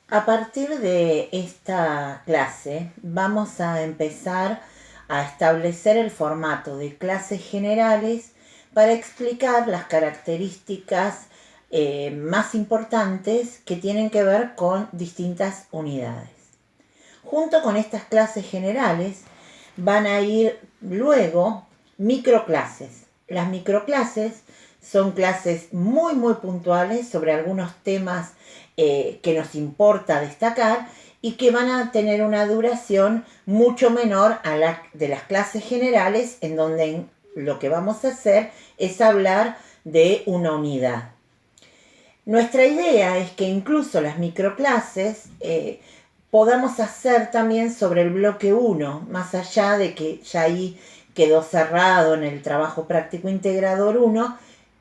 A partir de esta clase vamos a empezar a establecer el formato de clases generales para explicar las características más importantes que tienen que ver con distintas unidades. Junto con estas clases generales van a ir luego microclases. Las microclases son clases muy puntuales sobre algunos temas que nos importa destacar y que van a tener una duración mucho menor a la de las clases generales, en donde lo que vamos a hacer es hablar de una unidad. Nuestra idea es que incluso las microclases podamos hacer también sobre el bloque 1, más allá de que ya ahí quedó cerrado en el trabajo práctico integrador 1,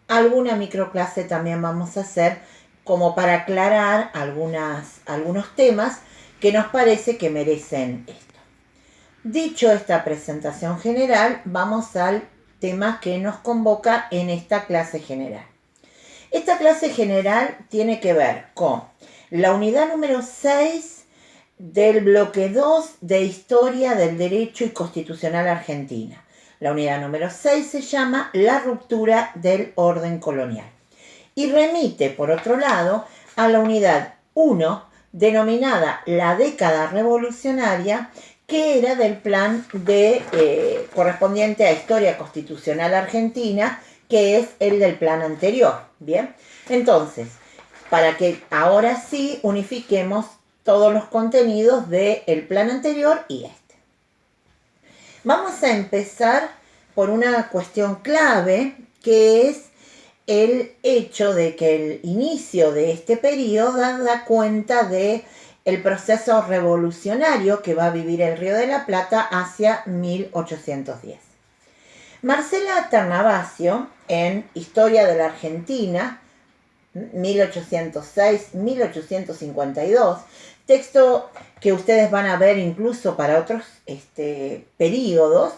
alguna microclase también vamos a hacer como para aclarar algunos temas que nos parece que merecen esto. Dicho esta presentación general, vamos al tema que nos convoca en esta clase general. Esta clase general tiene que ver con la unidad número 6 del bloque 2 de Historia del Derecho y Constitucional Argentina. La unidad número 6 se llama La ruptura del orden colonial y remite, por otro lado, a la unidad 1 denominada La década revolucionaria, que era del plan correspondiente a Historia Constitucional Argentina, que es el del plan anterior. Bien, entonces, para que ahora sí unifiquemos todos los contenidos del plan anterior y este. Vamos a empezar por una cuestión clave, que es el hecho de que el inicio de este periodo da cuenta de el proceso revolucionario que va a vivir el Río de la Plata hacia 1810. Marcela Ternavasio, en Historia de la Argentina, 1806-1852, texto que ustedes van a ver incluso para otros periodos,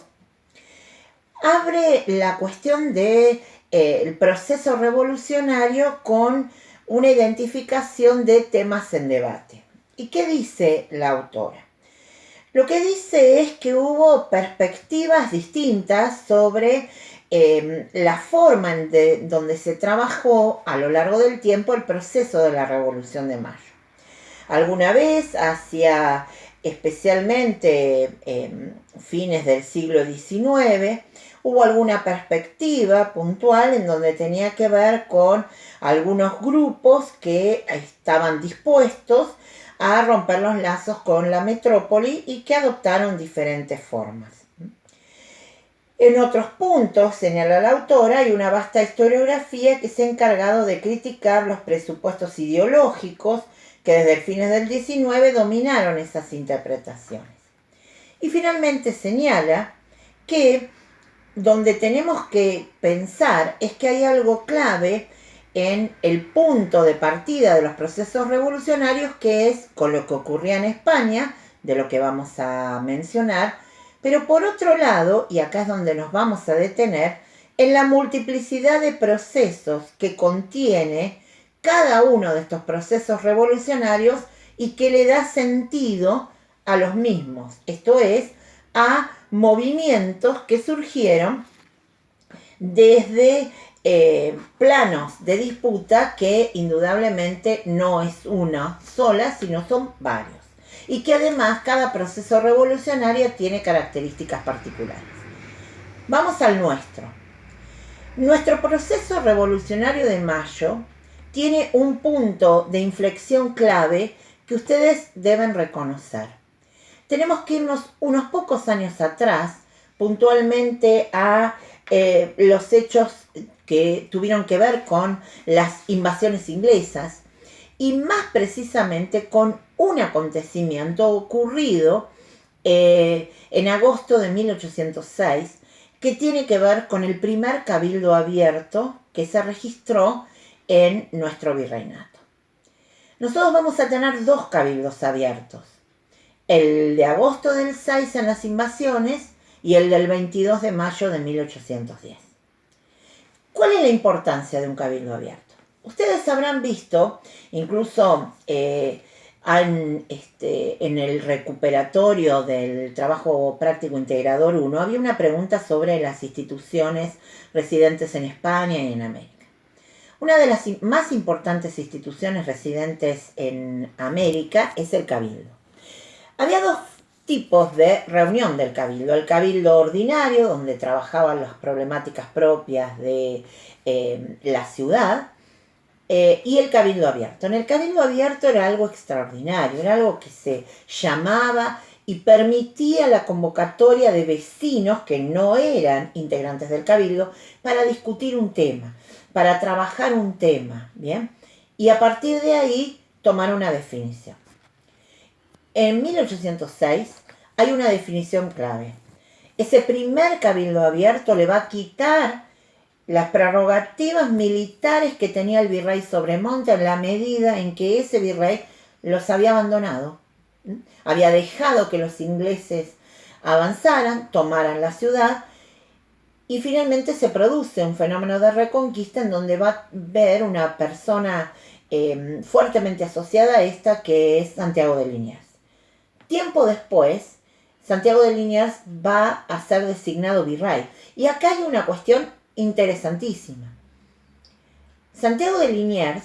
abre la cuestión de el proceso revolucionario con una identificación de temas en debate. ¿Y qué dice la autora? Lo que dice es que hubo perspectivas distintas sobre la forma donde se trabajó a lo largo del tiempo el proceso de la Revolución de Mayo. Alguna vez, hacia especialmente fines del siglo XIX, hubo alguna perspectiva puntual en donde tenía que ver con algunos grupos que estaban dispuestos a romper los lazos con la metrópoli y que adoptaron diferentes formas. En otros puntos, señala la autora, hay una vasta historiografía que se ha encargado de criticar los presupuestos ideológicos que desde el fines del XIX dominaron esas interpretaciones. Y finalmente señala que donde tenemos que pensar es que hay algo clave en el punto de partida de los procesos revolucionarios, que es con lo que ocurría en España, de lo que vamos a mencionar, pero por otro lado, y acá es donde nos vamos a detener, en la multiplicidad de procesos que contiene cada uno de estos procesos revolucionarios y que le da sentido a los mismos, esto es, a movimientos que surgieron desde planos de disputa que indudablemente no es una sola, sino son varios. Y que además cada proceso revolucionario tiene características particulares. Vamos al nuestro. Nuestro proceso revolucionario de Mayo tiene un punto de inflexión clave que ustedes deben reconocer. Tenemos que irnos unos pocos años atrás, puntualmente a los hechos que tuvieron que ver con las invasiones inglesas y más precisamente con un acontecimiento ocurrido en agosto de 1806 que tiene que ver con el primer cabildo abierto que se registró en nuestro virreinato. Nosotros vamos a tener dos cabildos abiertos, el de agosto del 6 en las invasiones y el del 22 de mayo de 1810. ¿Cuál es la importancia de un cabildo abierto? Ustedes habrán visto, incluso en el recuperatorio del trabajo práctico integrador 1 había una pregunta sobre las instituciones residentes en España y en América. Una de las más importantes instituciones residentes en América es el Cabildo. Había dos tipos de reunión del Cabildo. El Cabildo ordinario, donde trabajaban las problemáticas propias de la ciudad, y el Cabildo abierto. En el Cabildo abierto era algo extraordinario, era algo que se llamaba y permitía la convocatoria de vecinos que no eran integrantes del Cabildo para discutir un tema, para trabajar un tema, ¿bien? Y a partir de ahí tomar una definición. En 1806 hay una definición clave. Ese primer Cabildo abierto le va a quitar las prerrogativas militares que tenía el virrey Sobremonte en la medida en que ese virrey los había abandonado. Había dejado que los ingleses avanzaran, tomaran la ciudad, y finalmente se produce un fenómeno de reconquista en donde va a ver una persona fuertemente asociada a esta, que es Santiago de Liniers. Tiempo después, Santiago de Liniers va a ser designado virrey. Y acá hay una cuestión interesantísima. Santiago de Liniers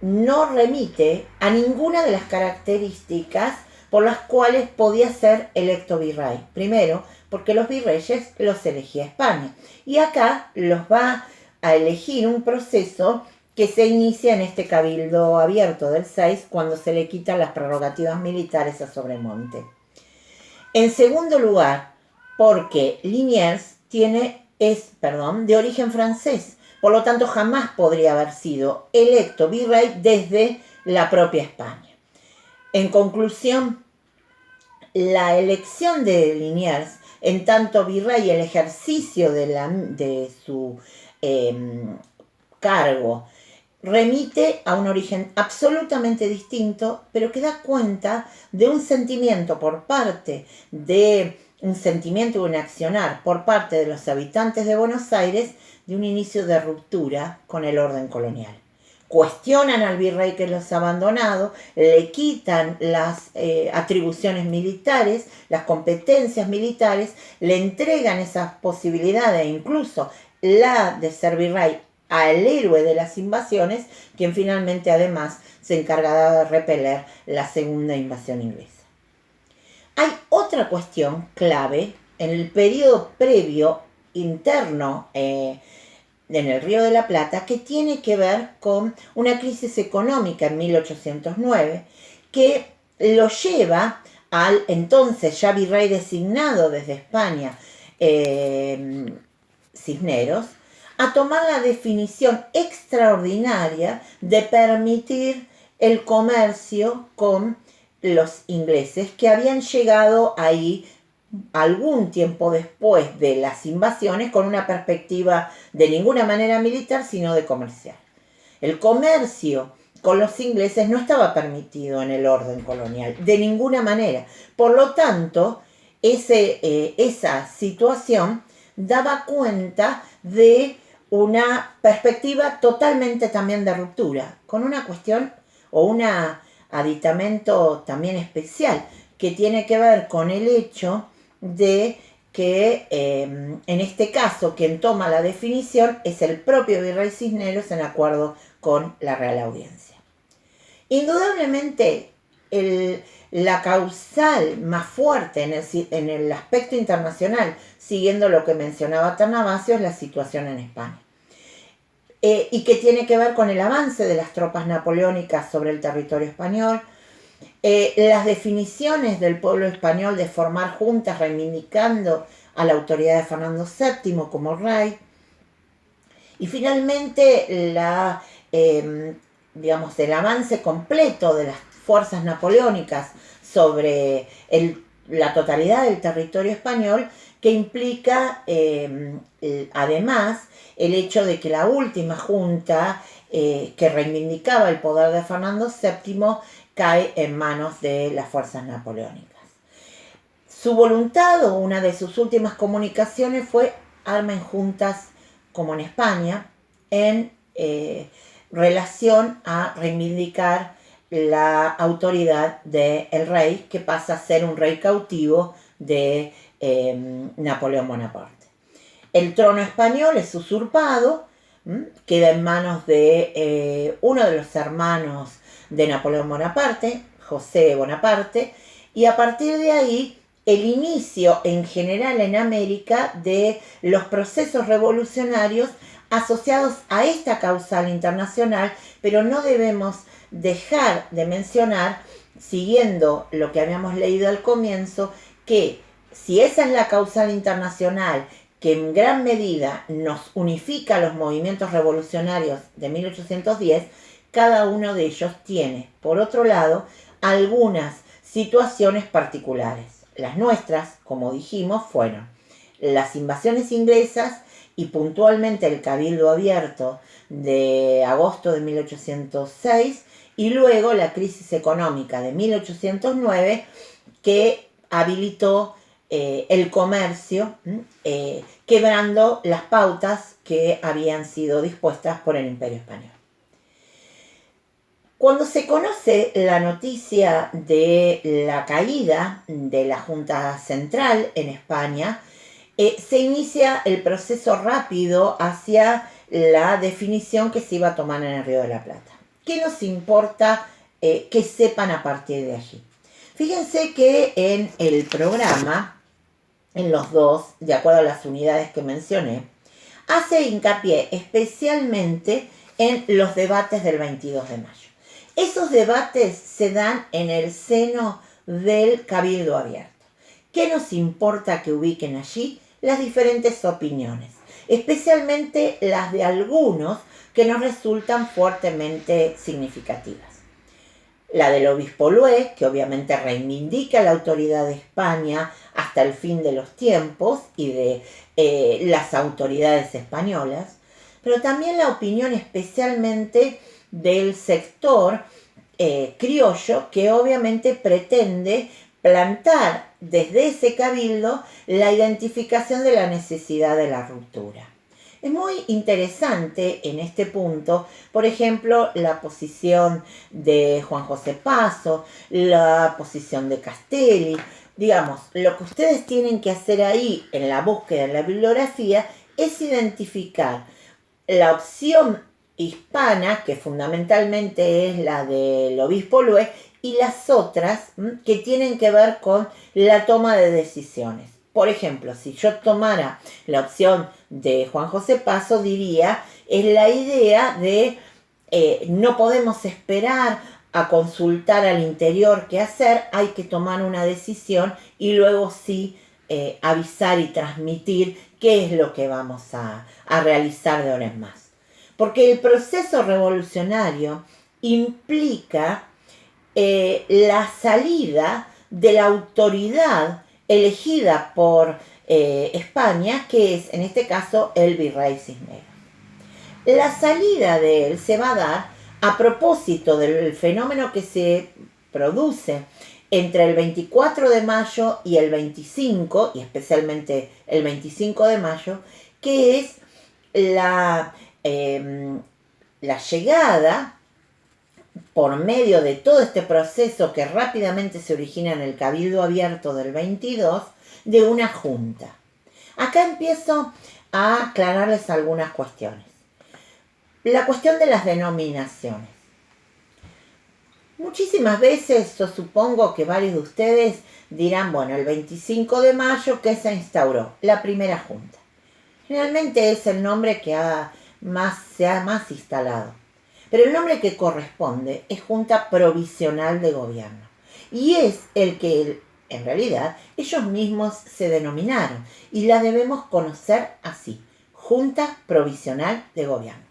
no remite a ninguna de las características por las cuales podía ser electo virrey. Primero, porque los virreyes los elegía España. Y acá los va a elegir un proceso que se inicia en este Cabildo abierto del 6, cuando se le quitan las prerrogativas militares a Sobremonte. En segundo lugar, porque Liniers es de origen francés, por lo tanto jamás podría haber sido electo virrey desde la propia España. En conclusión, la elección de Liniers en tanto virrey y el ejercicio de su cargo remite a un origen absolutamente distinto, pero que da cuenta de un sentimiento un accionar por parte de los habitantes de Buenos Aires, de un inicio de ruptura con el orden colonial. Cuestionan al virrey que los ha abandonado, le quitan las atribuciones militares, las competencias militares, le entregan esas posibilidades e incluso la de ser virrey al héroe de las invasiones, quien finalmente además se encargará de repeler la segunda invasión inglesa. Hay otra cuestión clave en el periodo previo interno en el Río de la Plata, que tiene que ver con una crisis económica en 1809 que lo lleva al entonces ya virrey designado desde España, Cisneros, a tomar la definición extraordinaria de permitir el comercio con los ingleses, que habían llegado ahí algún tiempo después de las invasiones con una perspectiva de ninguna manera militar, sino de comercial. El comercio con los ingleses no estaba permitido en el orden colonial, de ninguna manera. Por lo tanto, esa situación daba cuenta de una perspectiva totalmente también de ruptura, con una cuestión o un aditamento también especial, que tiene que ver con el hecho de que en este caso quien toma la definición es el propio virrey Cisneros en acuerdo con la Real Audiencia. Indudablemente la causal más fuerte en el aspecto internacional, siguiendo lo que mencionaba Tannavasio, es la situación en España. Y que tiene que ver con el avance de las tropas napoleónicas sobre el territorio español, las definiciones del pueblo español de formar juntas reivindicando a la autoridad de Fernando VII como rey, y finalmente el avance completo de las fuerzas napoleónicas sobre la totalidad del territorio español, que implica además el hecho de que la última junta que reivindicaba el poder de Fernando VII cae en manos de las fuerzas napoleónicas. Su voluntad, o una de sus últimas comunicaciones, fue armen juntas como en España en relación a reivindicar la autoridad del rey, que pasa a ser un rey cautivo de Napoleón Bonaparte. El trono español es usurpado, queda en manos de uno de los hermanos de Napoleón Bonaparte, José Bonaparte, y a partir de ahí el inicio en general en América de los procesos revolucionarios asociados a esta causal internacional, pero no debemos dejar de mencionar, siguiendo lo que habíamos leído al comienzo, que si esa es la causal internacional que en gran medida nos unifica a los movimientos revolucionarios de 1810, cada uno de ellos tiene, por otro lado, algunas situaciones particulares. Las nuestras, como dijimos, fueron las invasiones inglesas y puntualmente el Cabildo Abierto de agosto de 1806 y luego la crisis económica de 1809 que habilitó el comercio, quebrando las pautas que habían sido dispuestas por el Imperio Español. Cuando se conoce la noticia de la caída de la Junta Central en España, se inicia el proceso rápido hacia la definición que se iba a tomar en el Río de la Plata. ¿Qué nos importa que sepan a partir de allí? Fíjense que en el programa, en los dos, de acuerdo a las unidades que mencioné, hace hincapié especialmente en los debates del 22 de mayo. Esos debates se dan en el seno del Cabildo Abierto. ¿Qué nos importa que ubiquen allí? Las diferentes opiniones, especialmente las de algunos que nos resultan fuertemente significativas. La del obispo Lués, que obviamente reivindica la autoridad de España hasta el fin de los tiempos y de las autoridades españolas, pero también la opinión especialmente del sector criollo, que obviamente pretende plantar desde ese cabildo la identificación de la necesidad de la ruptura. Es muy interesante en este punto, por ejemplo, la posición de Juan José Paso, la posición de Castelli. Digamos, lo que ustedes tienen que hacer ahí en la búsqueda de la bibliografía es identificar la opción hispana, que fundamentalmente es la del obispo Lués, y las otras que tienen que ver con la toma de decisiones. Por ejemplo, si yo tomara la opción de Juan José Paso, diría, es la idea de no podemos esperar a consultar al interior qué hacer, hay que tomar una decisión y luego sí avisar y transmitir qué es lo que vamos a realizar de ahora en más. Porque el proceso revolucionario implica la salida de la autoridad elegida por España, que es en este caso el virrey Cisneros. La salida de él se va a dar a propósito del fenómeno que se produce entre el 24 de mayo y el 25, y especialmente el 25 de mayo, que es la llegada por medio de todo este proceso que rápidamente se origina en el Cabildo Abierto del 22, de una junta. Acá empiezo a aclararles algunas cuestiones. La cuestión de las denominaciones. Muchísimas veces yo supongo que varios de ustedes dirán, bueno, el 25 de mayo que se instauró la primera junta. Generalmente es el nombre que se ha más instalado. Pero el nombre que corresponde es Junta Provisional de Gobierno. Y es el que, en realidad, ellos mismos se denominaron. Y la debemos conocer así. Junta Provisional de Gobierno.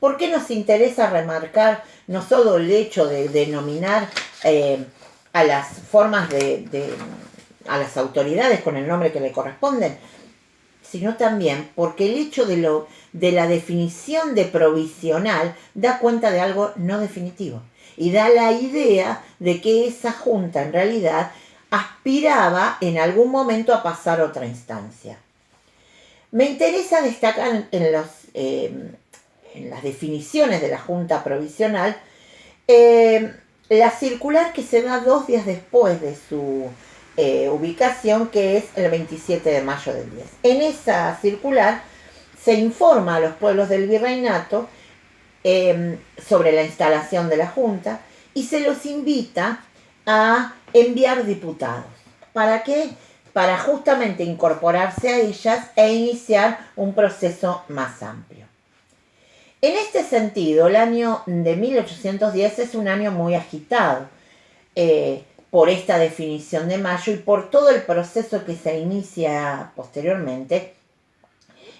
¿Por qué nos interesa remarcar no solo el hecho de denominar a las formas a las autoridades con el nombre que le corresponden, sino también porque el hecho de la definición de provisional da cuenta de algo no definitivo y da la idea de que esa junta en realidad aspiraba en algún momento a pasar a otra instancia. Me interesa destacar en las definiciones de la junta provisional la circular que se da 2 días después de su ubicación, que es el 27 de mayo del 10. En esa circular se informa a los pueblos del virreinato sobre la instalación de la Junta y se los invita a enviar diputados. ¿Para qué? Para justamente incorporarse a ellas e iniciar un proceso más amplio. En este sentido, el año de 1810 es un año muy agitado por esta definición de mayo y por todo el proceso que se inicia posteriormente,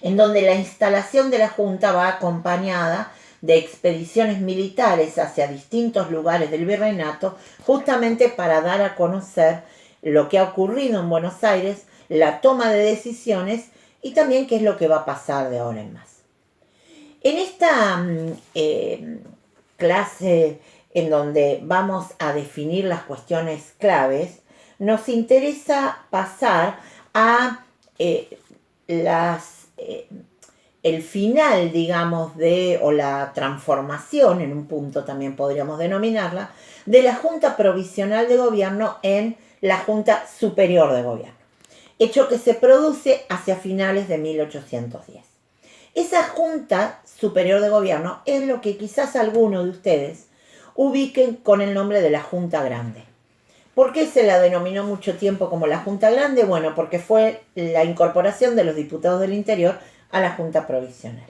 en donde la instalación de la Junta va acompañada de expediciones militares hacia distintos lugares del virreinato, justamente para dar a conocer lo que ha ocurrido en Buenos Aires, la toma de decisiones y también qué es lo que va a pasar de ahora en más. En esta clase en donde vamos a definir las cuestiones claves, nos interesa pasar a el final, digamos, o la transformación, en un punto también podríamos denominarla, de la Junta Provisional de Gobierno en la Junta Superior de Gobierno, hecho que se produce hacia finales de 1810. Esa Junta Superior de Gobierno es lo que quizás algunos de ustedes ubiquen con el nombre de la Junta Grande. ¿Por qué se la denominó mucho tiempo como la Junta Grande? Bueno, porque fue la incorporación de los diputados del interior a la Junta Provisional.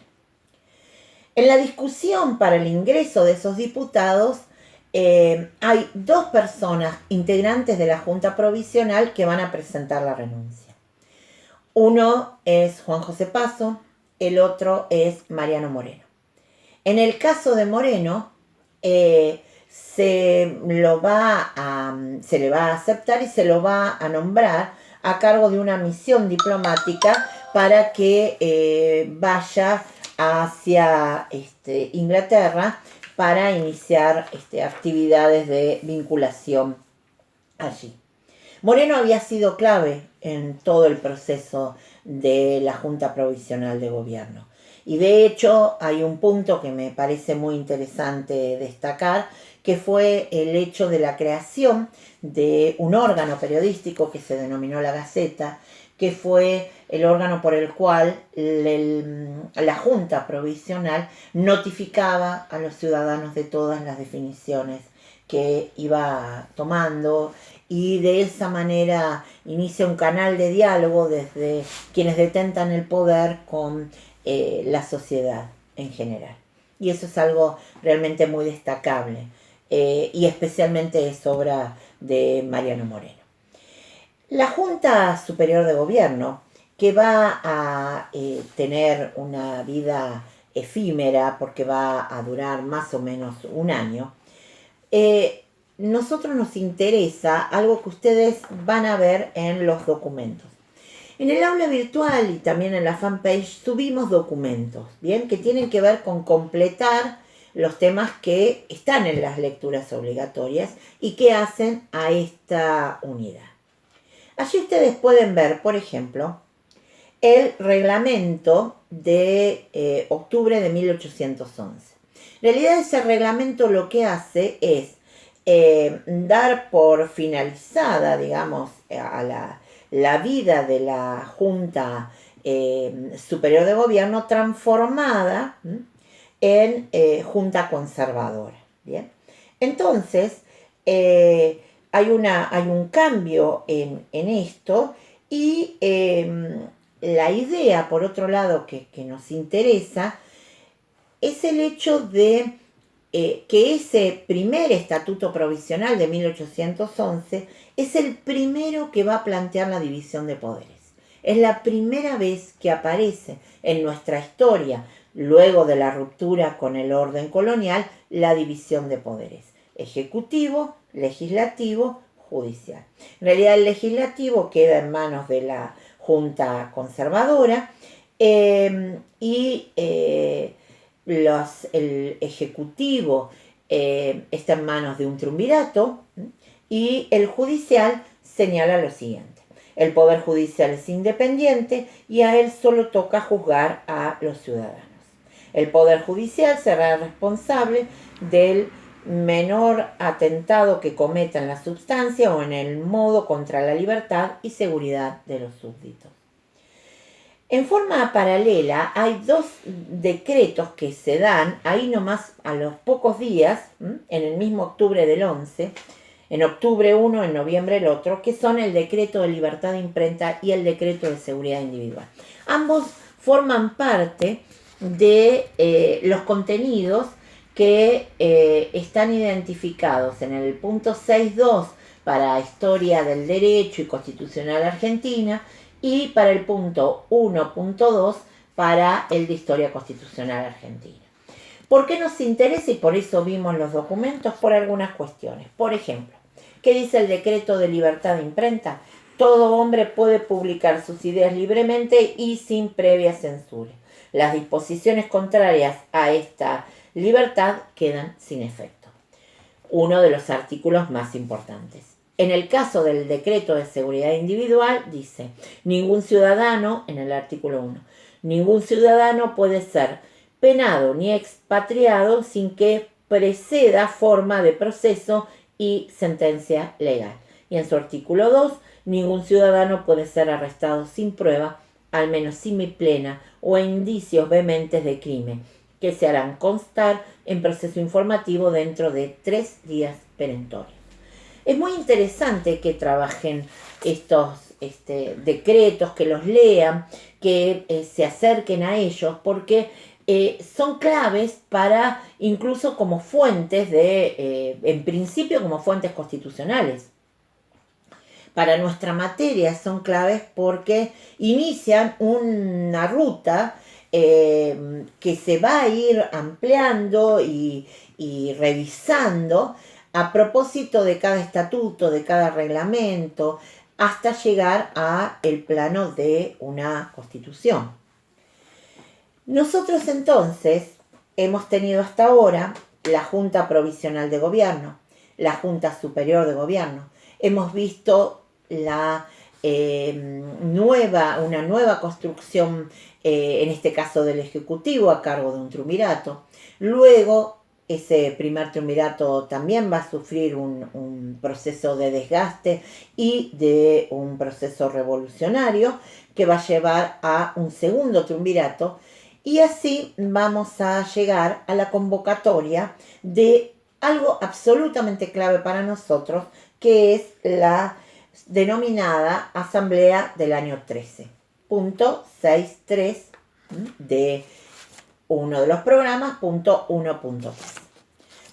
En la discusión para el ingreso de esos diputados, hay 2 personas integrantes de la Junta Provisional que van a presentar la renuncia. Uno es Juan José Paso, el otro es Mariano Moreno. En el caso de Moreno, se le va a aceptar y se lo va a nombrar a cargo de una misión diplomática para que vaya hacia Inglaterra para iniciar actividades de vinculación allí. Moreno había sido clave en todo el proceso de la Junta Provisional de Gobierno. Y de hecho hay un punto que me parece muy interesante destacar, que fue el hecho de la creación de un órgano periodístico que se denominó La Gaceta, que fue el órgano por el cual la Junta Provisional notificaba a los ciudadanos de todas las definiciones que iba tomando, y de esa manera inicia un canal de diálogo desde quienes detentan el poder con la sociedad en general. Y eso es algo realmente muy destacable, y especialmente es obra de Mariano Moreno. La Junta Superior de Gobierno, que va a tener una vida efímera porque va a durar más o menos un año, nosotros nos interesa algo que ustedes van a ver en los documentos. En el aula virtual y también en la fanpage subimos documentos, ¿bien? Que tienen que ver con completar los temas que están en las lecturas obligatorias y que hacen a esta unidad. Allí ustedes pueden ver, por ejemplo, el reglamento de octubre de 1811. En realidad ese reglamento lo que hace es dar por finalizada, digamos, a la vida de la Junta Superior de Gobierno, transformada en Junta Conservadora. ¿Bien? Entonces, hay un cambio en esto, y la idea, por otro lado, que nos interesa, es el hecho de que ese primer estatuto provisional de 1811 es el primero que va a plantear la división de poderes. Es la primera vez que aparece en nuestra historia, luego de la ruptura con el orden colonial, la división de poderes: ejecutivo, legislativo, judicial. En realidad el legislativo queda en manos de la Junta Conservadora, y el ejecutivo está en manos de un triunvirato, y el judicial señala lo siguiente: el poder judicial es independiente y a él solo toca juzgar a los ciudadanos. El poder judicial será responsable del menor atentado que cometa en la substancia o en el modo contra la libertad y seguridad de los súbditos. En forma paralela hay dos decretos que se dan ahí nomás a los pocos días, en el mismo octubre del 11, en octubre uno, en noviembre el otro, que son el decreto de libertad de imprenta y el decreto de seguridad individual. Ambos forman parte de los contenidos que están identificados en el punto 6.2 para Historia del Derecho y Constitucional Argentina y para el punto 1.2 para el de Historia Constitucional Argentina. ¿Por qué nos interesa? Y por eso vimos los documentos, por algunas cuestiones. Por ejemplo, ¿qué dice el decreto de libertad de imprenta? Todo hombre puede publicar sus ideas libremente y sin previa censura. Las disposiciones contrarias a esta libertad quedan sin efecto. Uno de los artículos más importantes. En el caso del decreto de seguridad individual dice, ningún ciudadano, en el artículo 1, ningún ciudadano puede ser penado ni expatriado sin que preceda forma de proceso y sentencia legal. Y en su artículo 2, ningún ciudadano puede ser arrestado sin prueba, al menos semiplena o indicios vehementes de crimen, que se harán constar en proceso informativo dentro de 3 días perentorios. Es muy interesante que trabajen estos decretos, que los lean, que se acerquen a ellos, porque son claves para, incluso como fuentes en principio como fuentes constitucionales. Para nuestra materia son claves porque inician una ruta que se va a ir ampliando y revisando a propósito de cada estatuto, de cada reglamento, hasta llegar al plano de una constitución. Nosotros entonces hemos tenido hasta ahora la Junta Provisional de Gobierno, la Junta Superior de Gobierno. Hemos visto una nueva construcción, en este caso del Ejecutivo, a cargo de un triunvirato. Luego, ese primer triunvirato también va a sufrir un proceso de desgaste y de un proceso revolucionario que va a llevar a un segundo triunvirato, y así vamos a llegar a la convocatoria de algo absolutamente clave para nosotros, que es la denominada Asamblea del año 13, punto 6.3 de uno de los programas, punto 1.3.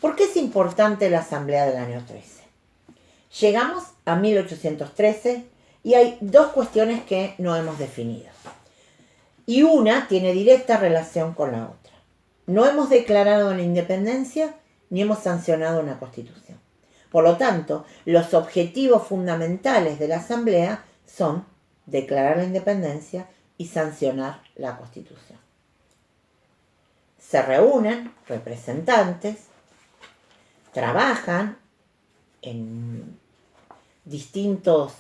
¿Por qué es importante la Asamblea del año 13? Llegamos a 1813 y hay dos cuestiones que no hemos definido. Y una tiene directa relación con la otra. No hemos declarado la independencia ni hemos sancionado una constitución. Por lo tanto, los objetivos fundamentales de la Asamblea son declarar la independencia y sancionar la Constitución. Se reúnen representantes, trabajan en distintos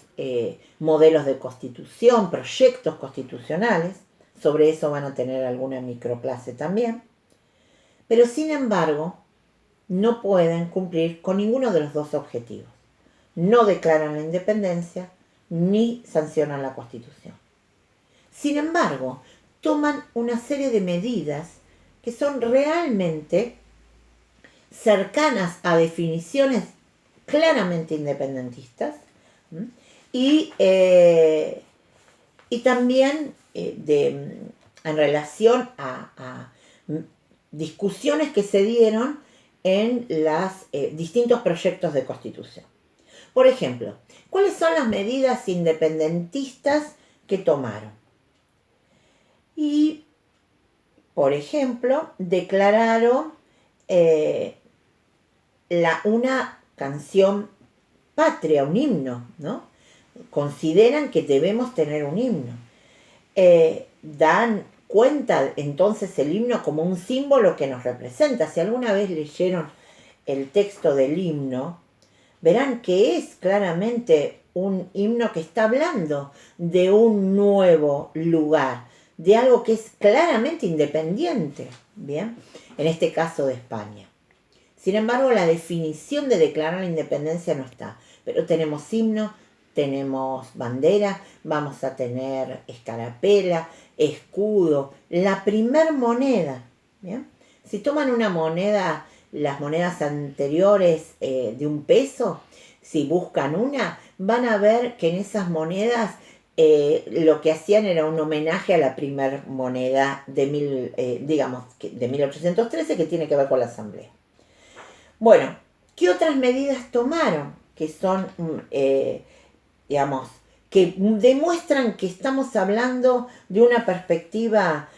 modelos de constitución, proyectos constitucionales, sobre eso van a tener alguna microclase también, pero sin embargo no pueden cumplir con ninguno de los dos objetivos. No declaran la independencia ni sancionan la Constitución. Sin embargo, toman una serie de medidas que son realmente cercanas a definiciones claramente independentistas y también en relación a discusiones que se dieron en los distintos proyectos de constitución. Por ejemplo, ¿cuáles son las medidas independentistas que tomaron? Y, por ejemplo, declararon una canción patria, un himno, ¿no? Consideran que debemos tener un himno. Dan cuenta entonces el himno como un símbolo que nos representa. Si alguna vez leyeron el texto del himno, verán que es claramente un himno que está hablando de un nuevo lugar, de algo que es claramente independiente, ¿bien? En este caso de España. Sin embargo, la definición de declarar la independencia no está. Pero tenemos himno, tenemos bandera, vamos a tener escarapela, escudo, la primer moneda. ¿Bien? Si toman una moneda, las monedas anteriores de un peso, si buscan una, van a ver que en esas monedas lo que hacían era un homenaje a la primer moneda de, de 1813 que tiene que ver con la asamblea. Bueno, ¿qué otras medidas tomaron? Que son, que demuestran que estamos hablando de una perspectiva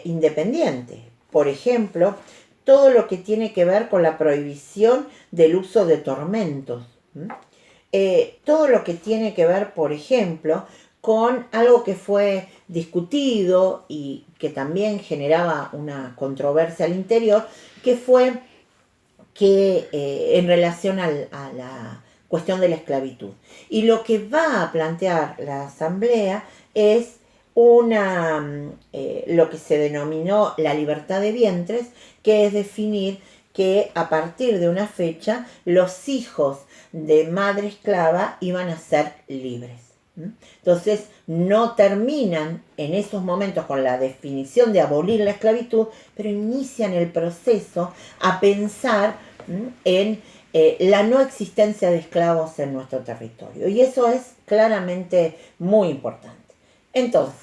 independiente. Por ejemplo, todo lo que tiene que ver con la prohibición del uso de tormentos. Todo lo que tiene que ver, por ejemplo, con algo que fue discutido y que también generaba una controversia al interior, que fue que en relación a la cuestión de la esclavitud. Y lo que va a plantear la Asamblea es lo que se denominó la libertad de vientres, que es definir que a partir de una fecha los hijos de madre esclava iban a ser libres. Entonces no terminan en esos momentos con la definición de abolir la esclavitud, pero inician el proceso a pensar en la no existencia de esclavos en nuestro territorio. Y eso es claramente muy importante. Entonces,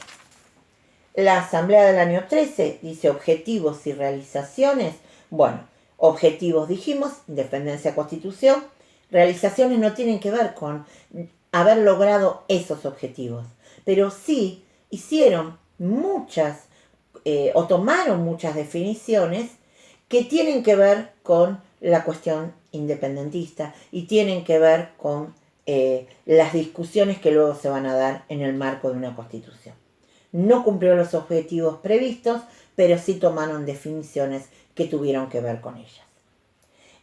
la Asamblea del año 13 dice objetivos y realizaciones. Bueno, objetivos dijimos, independencia, constitución. Realizaciones no tienen que ver con haber logrado esos objetivos, pero sí hicieron muchas o tomaron muchas definiciones que tienen que ver con la cuestión independentista y tienen que ver con las discusiones que luego se van a dar en el marco de una constitución. No cumplió los objetivos previstos, pero sí tomaron definiciones que tuvieron que ver con ellas.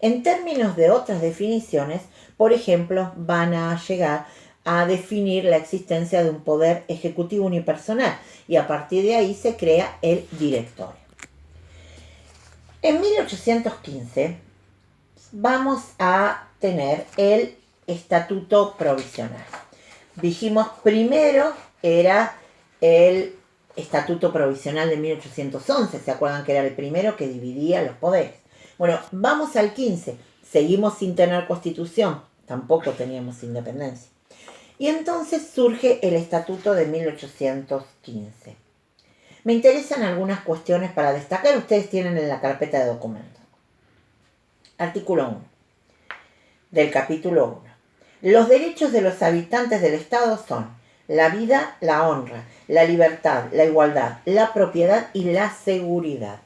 En términos de otras definiciones, por ejemplo, van a llegar a definir la existencia de un poder ejecutivo unipersonal y a partir de ahí se crea el directorio. En 1815 vamos a tener el Estatuto Provisional. Dijimos primero era el Estatuto Provisional de 1811, ¿se acuerdan que era el primero que dividía los poderes? Bueno, vamos al 15, seguimos sin tener constitución, tampoco teníamos independencia. Y entonces surge el Estatuto de 1815. Me interesan algunas cuestiones para destacar, ustedes tienen en la carpeta de documentos. Artículo 1 del capítulo 1. Los derechos de los habitantes del Estado son la vida, la honra, la libertad, la igualdad, la propiedad y la seguridad.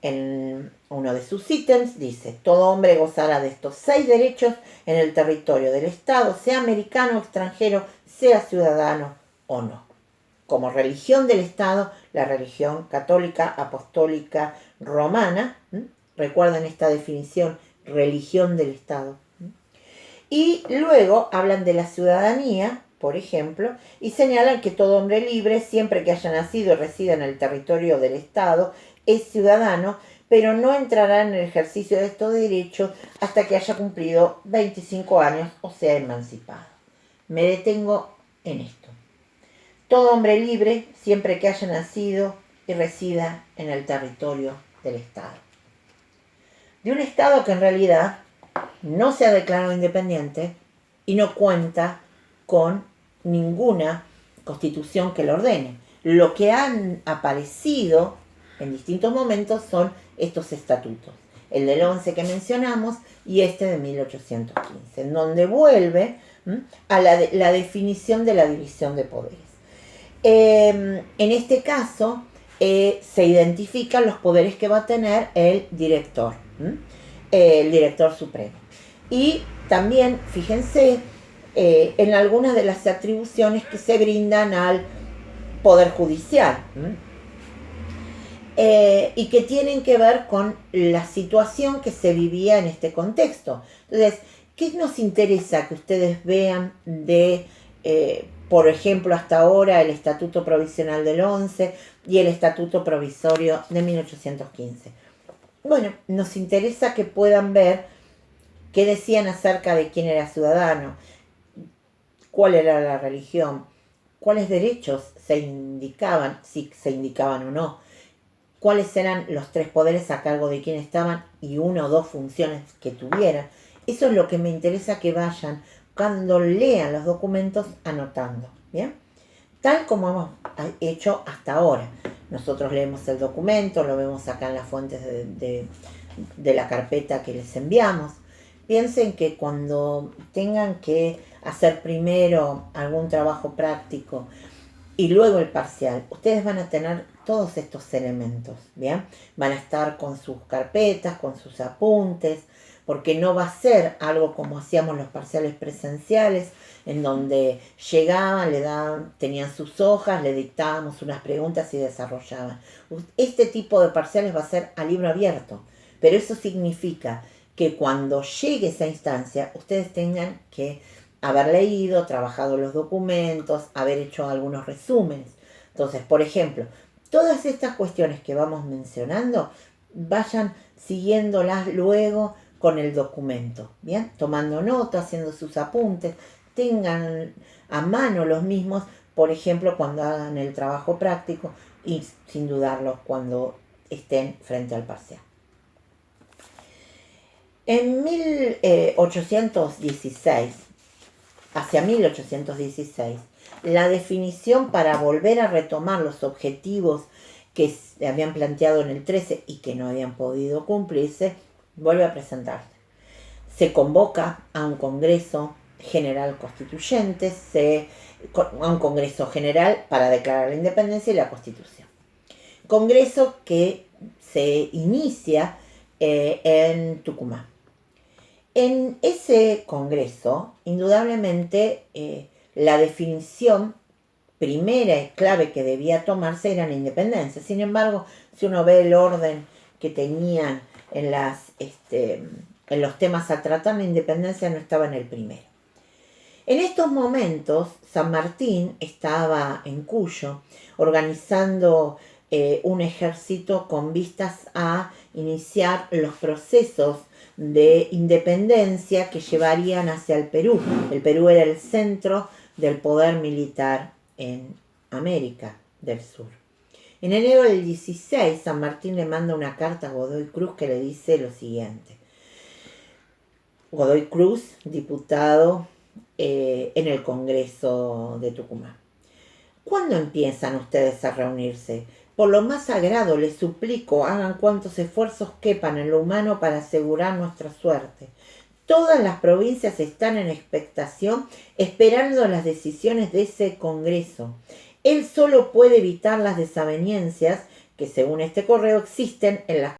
En uno de sus ítems dice, todo hombre gozará de estos 6 derechos en el territorio del Estado, sea americano o extranjero, sea ciudadano o no. Como religión del Estado, la religión católica, apostólica, romana, recuerden esta definición, religión del Estado. Y luego hablan de la ciudadanía, por ejemplo, y señalan que todo hombre libre, siempre que haya nacido y resida en el territorio del Estado, es ciudadano, pero no entrará en el ejercicio de estos derechos hasta que haya cumplido 25 años o sea emancipado. Me detengo en esto. Todo hombre libre, siempre que haya nacido y resida en el territorio del Estado. De un Estado que en realidad no se ha declarado independiente y no cuenta con ninguna constitución que lo ordene. Lo que han aparecido en distintos momentos son estos estatutos. El del 11 que mencionamos y este de 1815, en donde vuelve a la definición de la división de poderes. En este caso se identifican los poderes que va a tener el director supremo. Y también, fíjense, en algunas de las atribuciones que se brindan al Poder Judicial y que tienen que ver con la situación que se vivía en este contexto. Entonces, ¿qué nos interesa que ustedes vean de, por ejemplo, hasta ahora el Estatuto Provisional del 11 y el Estatuto Provisorio de 1815? Bueno, nos interesa que puedan ver qué decían acerca de quién era ciudadano, cuál era la religión, cuáles derechos se indicaban, si se indicaban o no, cuáles eran los tres poderes a cargo de quién estaban y una o dos funciones que tuvieran. Eso es lo que me interesa que vayan cuando lean los documentos anotando, ¿bien? Tal como hemos hecho hasta ahora. Nosotros leemos el documento, lo vemos acá en las fuentes de la carpeta que les enviamos. Piensen que cuando tengan que hacer primero algún trabajo práctico y luego el parcial, ustedes van a tener todos estos elementos, ¿bien? Van a estar con sus carpetas, con sus apuntes, porque no va a ser algo como hacíamos los parciales presenciales, en donde llegaban, tenían sus hojas, le dictábamos unas preguntas y desarrollaban. Este tipo de parciales va a ser a libro abierto, pero eso significa que cuando llegue esa instancia, ustedes tengan que haber leído, trabajado los documentos, haber hecho algunos resúmenes. Entonces, por ejemplo, todas estas cuestiones que vamos mencionando, vayan siguiéndolas luego con el documento, ¿bien? Tomando nota, haciendo sus apuntes, tengan a mano los mismos, por ejemplo, cuando hagan el trabajo práctico y sin dudarlo cuando estén frente al parcial. En 1816, hacia 1816, la definición para volver a retomar los objetivos que se habían planteado en el 13 y que no habían podido cumplirse, vuelve a presentarse. Se convoca a un Congreso General Constituyente, a un Congreso General para declarar la independencia y la Constitución. Congreso que se inicia en Tucumán. En ese Congreso, indudablemente, la definición primera y clave que debía tomarse era la independencia. Sin embargo, si uno ve el orden que tenían en los temas a tratar, la independencia no estaba en el primero. En estos momentos, San Martín estaba en Cuyo organizando un ejército con vistas a iniciar los procesos de independencia que llevarían hacia el Perú. El Perú era el centro del poder militar en América del Sur. En enero del 16, San Martín le manda una carta a Godoy Cruz que le dice lo siguiente. Godoy Cruz, diputado en el Congreso de Tucumán. ¿Cuándo empiezan ustedes a reunirse? Por lo más sagrado les suplico, hagan cuantos esfuerzos quepan en lo humano para asegurar nuestra suerte. Todas las provincias están en expectación, esperando las decisiones de ese Congreso. Él solo puede evitar las desavenencias que, según este correo, existen en las